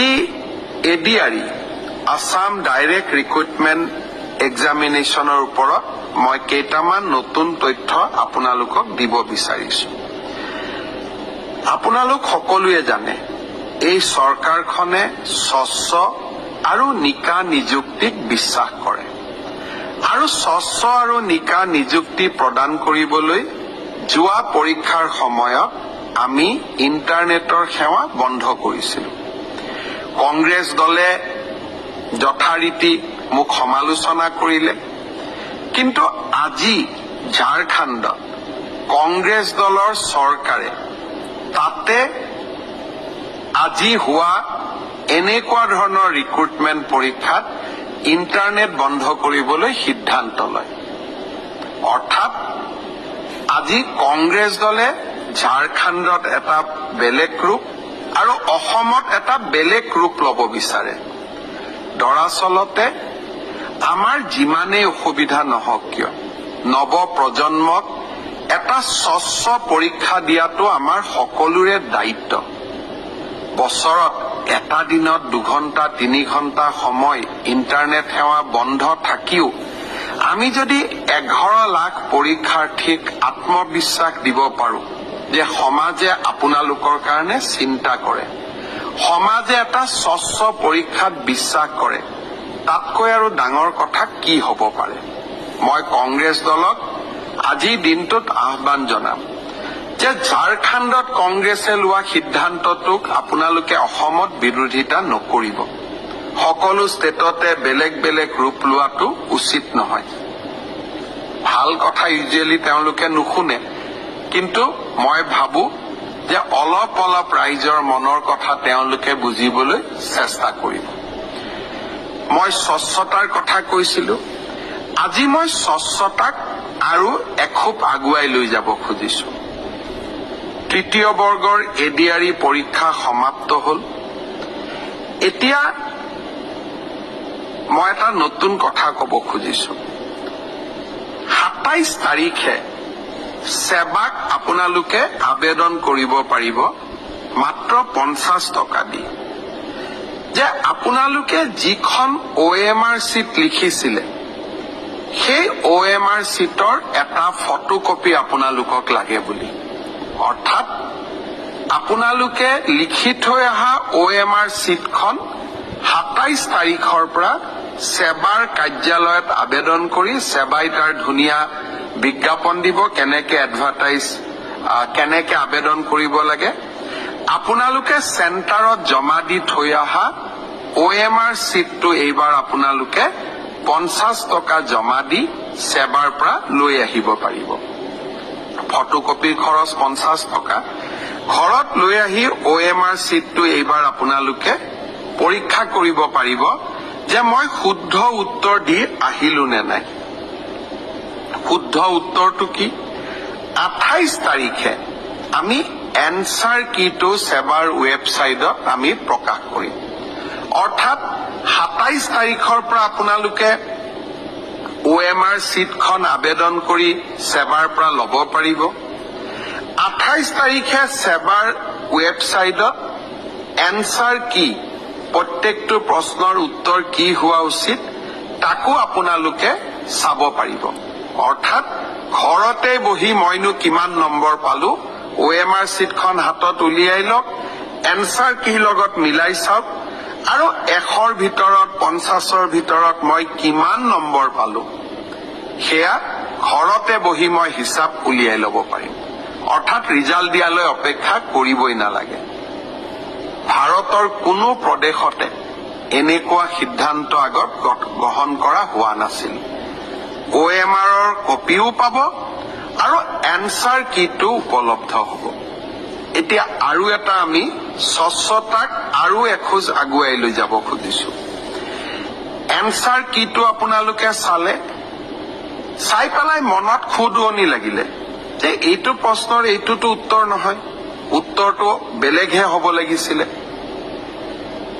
আজি ADRE Assam direct recruitment এক্সামিনেশ্যনৰ ওপৰত মই কেইটামান নতুন তথ্য আপোনালোকক দিব বিচাৰিছো। আপোনালোক সকলোৱে জানে এই চৰকাৰখনে স্বচ্ছ আৰু নিকা নিযুক্তিক বিশ্বাস কৰে আৰু স্বচ্ছ আৰু নিকা নিযুক্তি প্ৰদান কৰিবলৈ যোৱা পৰীক্ষাৰ সময়ত আমি ইণ্টাৰনেটৰ সেৱা বন্ধ কৰিছিলোঁ। কংগ্ৰেছ দলে যথাৰীতি মোক সমালোচনা কৰিলে, কিন্তু আজি ঝাৰখণ্ডত কংগ্ৰেছ দলৰ চৰকাৰে তাতে আজি হোৱা এনেকুৱা ধৰণৰ ৰিক্ৰুটমেণ্ট পৰীক্ষাত ইণ্টাৰনেট বন্ধ কৰিবলৈ সিদ্ধান্ত লয়। অৰ্থাৎ আজি কংগ্ৰেছ দলে ঝাৰখণ্ডত এটা বেলেগ ৰূপ আৰু অসমত এটা বেলেগ ৰূপ ল'ব বিচাৰে। দৰাচলতে আমাৰ যিমানেই অসুবিধা নহওক কিয় নৱ প্ৰজন্মক এটা স্বচ্ছ পৰীক্ষা দিয়াটো আমাৰ সকলোৰে দায়িত্ব। বছৰত এটা দিনত 2 ঘণ্টা 3 ঘণ্টা সময় ইণ্টাৰনেট সেৱা বন্ধ থাকিও আমি যদি 11 লাখ পৰীক্ষাৰ্থীক আত্মবিশ্বাস দিব পাৰোঁ যে সমাজে আপোনালোকৰ কাৰণে চিন্তা কৰে, সমাজে এটা স্বচ্ছ পৰীক্ষাত বিশ্বাস কৰে, তাতকৈ আৰু ডাঙৰ কথা কি হ'ব পাৰে। মই কংগ্ৰেছ দলক আজি দিনটোত আহ্বান জনাম যে ঝাৰখণ্ডত কংগ্ৰেছে লোৱা সিদ্ধান্তটোক আপোনালোকে অসমত বিৰোধিতা নকৰিব। সকলো ষ্টেটতে বেলেগ বেলেগ ৰূপ লোৱাটো উচিত নহয়। ভাল কথা ইউজুৱেলি তেওঁলোকে নুশুনে, কিন্তু মই ভাবো যে অলপ অলপ ৰাইজৰ মনৰ কথা তেওঁলোকে বুজিবলৈ চেষ্টা কৰিব। মই স্বচ্ছতাৰ কথা কৈছিলো, আজি মই স্বচ্ছতাক আৰু এখোপ আগুৱাই লৈ যাব খুজিছো। তৃতীয় বৰ্গৰ এডিআৰই পৰীক্ষা সমাপ্ত হ'ল। এতিয়া মই এটা নতুন কথা ক'ব খুজিছো। 27 তাৰিখে সেৱাক আপোনালোকে আবেদন কৰিব পাৰিব মাত্ৰ 50 টকা দি, যে আপোনালোকে যিখন OMR চিট লিখিছিলে সেই OMR চিটৰ এটা ফটোকপি আপোনালোকক লাগে বুলি। অৰ্থাৎ আপোনালোকে লিখি থৈ অহা OMR চিটখন 27 তাৰিখৰ পৰা সেৱাৰ কাৰ্যালয়ত আবেদন কৰি সেৱাই তাৰ ধুনীয়া বিজ্ঞাপন দিব কেনেকে আবেদন কৰিব লাগে। আপোনালোকে চেণ্টাৰত জমা দি থৈ অহা OMR চিটটো এইবাৰ আপোনালোকে 50 টকা জমা দি সেৱাৰ পৰা লৈ আহিব পাৰিব। ফটোকপিৰ খৰচ 50 টকা। ঘৰত লৈ আহি OMR চিটটো এইবাৰ আপোনালোকে পৰীক্ষা কৰিব পাৰিব যে মই শুদ্ধ উত্তৰ দি আহিলো নে নাই। শুদ্ধ উত্তৰটো কি? 28 তাৰিখে আমি এনসাৰ কিটো সেৱাৰ ৱেবছাইটত আমি প্ৰকাশ কৰিম। অৰ্থাৎ 27 তাৰিখৰ পৰা আপোনালোকে OMR চিটখন আবেদন কৰি সেৱাৰ পৰা ল'ব পাৰিব। 28 তাৰিখে সেৱাৰ ৱেবছাইটত এনসাৰ কি, প্ৰত্যেকটো প্ৰশ্নৰ উত্তৰ কি হোৱা উচিত তাকো আপোনালোকে চাব পাৰিব। অৰ্থাৎ ঘৰতে বহি মইনো কিমান নম্বৰ পালো, OMR চিটখন হাতত উলিয়াই লওক, এনসাৰ কি লগত মিলাই চাওক আৰু 100ৰ ভিতৰত 50ৰ ভিতৰত মই কিমান নম্বৰ পালো সেয়া ঘৰতে বহি মই হিচাপ উলিয়াই ল'ব পাৰিম। অৰ্থাৎ ৰিজাল্ট দিয়ালৈ অপেক্ষা কৰিবই নালাগে। ভাৰতৰ কোনো প্ৰদেশতে এনেকুৱা সিদ্ধান্ত আগত গ্ৰহণ কৰা হোৱা নাছিল। OMRৰ কপিও পাব আৰু এনসাৰ কিটো উপলব্ধ হ'ব। এতিয়া আৰু এটা আমি স্বচ্ছতাক আৰু এখোজ আগুৱাই লৈ যাব খুজিছো। এনসাৰ কিটো আপোনালোকে চাই পেলাই মনত খুদুৱনি লাগিলে যে এইটো প্ৰশ্নৰ এইটোতো উত্তৰ নহয়, উত্তৰটো বেলেগহে হ'ব লাগিছিলে।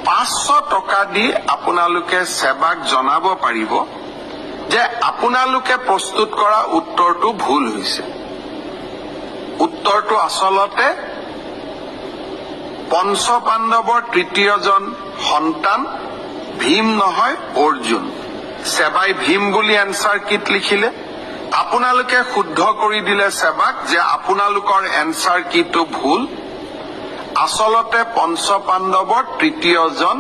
500 টকা দি আপোনালোকে সেৱাক জনাব পাৰিব যে আপোনালোকে প্ৰস্তুত কৰা উত্তৰটো ভুল হৈছে। উত্তৰটো আচলতে পঞ্চপাণ্ডৱৰ তৃতীয়জন সন্তান ভীম নহয় অৰ্জুন। সেবাই ভীম বুলি এনচাৰ কিট লিখিলে। আপোনালোকে শুদ্ধ কৰি দিলে সেবাক যে আপোনালোকৰ এনচাৰ কিটো ভুল। আচলতে পঞ্চপাণ্ডৱৰ তৃতীয়জন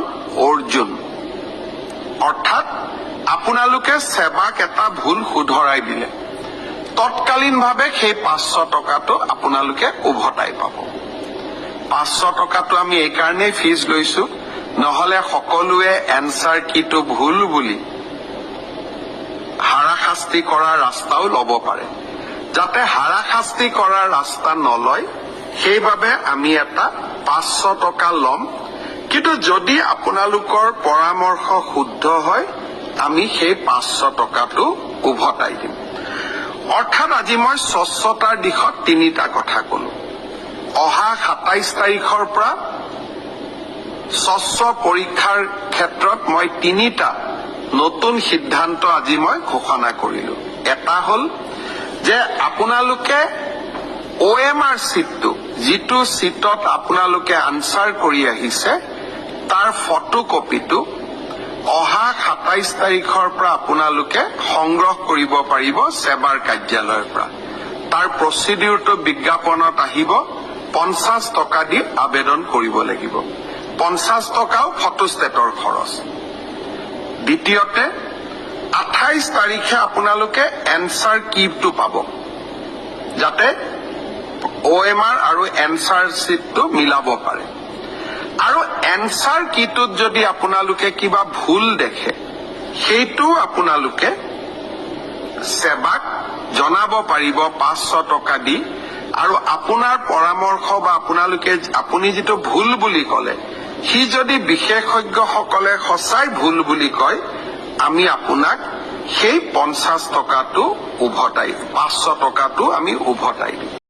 অৰ্জুন। অৰ্থাৎ আপোনালোকে সেবাক এটা ভুল শুধৰাই দিলে। তৎকালীনভাৱে সেই 500 টকাটো আপোনালোকে উভতাই পাব। 500 টকাটো আমি এইকাৰণেই ফিজ লৈছো, নহলে সকলোৱে এনচাৰ কিটো ভুল বুলি হাৰাশাস্তি কৰাৰ ৰাস্তাও ল'ব পাৰে। যাতে হাৰাশাস্তি কৰাৰ ৰাস্তা নলয় সেইবাবে আমি এটা 500 টকা ল'ম। কিন্তু যদি আপোনালোকৰ পৰামৰ্শ শুদ্ধ হয় আমি সেই 500 টকাটো উভতাই দিম। অৰ্থাৎ আজি মই স্বচ্ছতাৰ দিশত তিনিটা কথা কলো। অহা 27 তাৰিখৰ পৰা স্বচ্ছ পৰীক্ষাৰ ক্ষেত্ৰত মই তিনিটা নতুন সিদ্ধান্ত আজি মই ঘোষণা কৰিলো। এটা হল যে আপোনালোকে OMR চিটটো, যিটো চিটত আপোনালোকে আনচাৰ কৰি আহিছে তাৰ ফটোকপিটো অহা 27 তাৰিখৰ পৰা আপোনালোকে সংগ্ৰহ কৰিব পাৰিব সেবাৰ কাৰ্যালয়ৰ পৰা। তাৰ প্ৰচিডিউৰটো বিজ্ঞাপনত আহিব। 50 টকা দি আবেদন কৰিব লাগিব। 50 টকাও ফটোষ্টেটৰ খৰচ। দ্বিতীয়তে 28 তাৰিখে আপোনালোকে এনচাৰ কিটো পাব, যাতে OMR আৰু এনচাৰ চিটটো মিলাব পাৰে। আৰু এনচাৰ কিটোত যদি আপোনালোকে কিবা ভুল দেখে সেইটো আপোনালোকে সেবাক জনাব পাৰিব 500 টকা দি। আৰু আপোনাৰ পৰামৰ্শ বা আপুনি যিটো ভুল বুলি কলে সি যদি বিশেষজ্ঞসকলে সঁচাই ভুল বুলি কয় আমি আপোনাক সেই 50 টকাটো উভতাই 500 টকাটো আমি উভতাই দিম।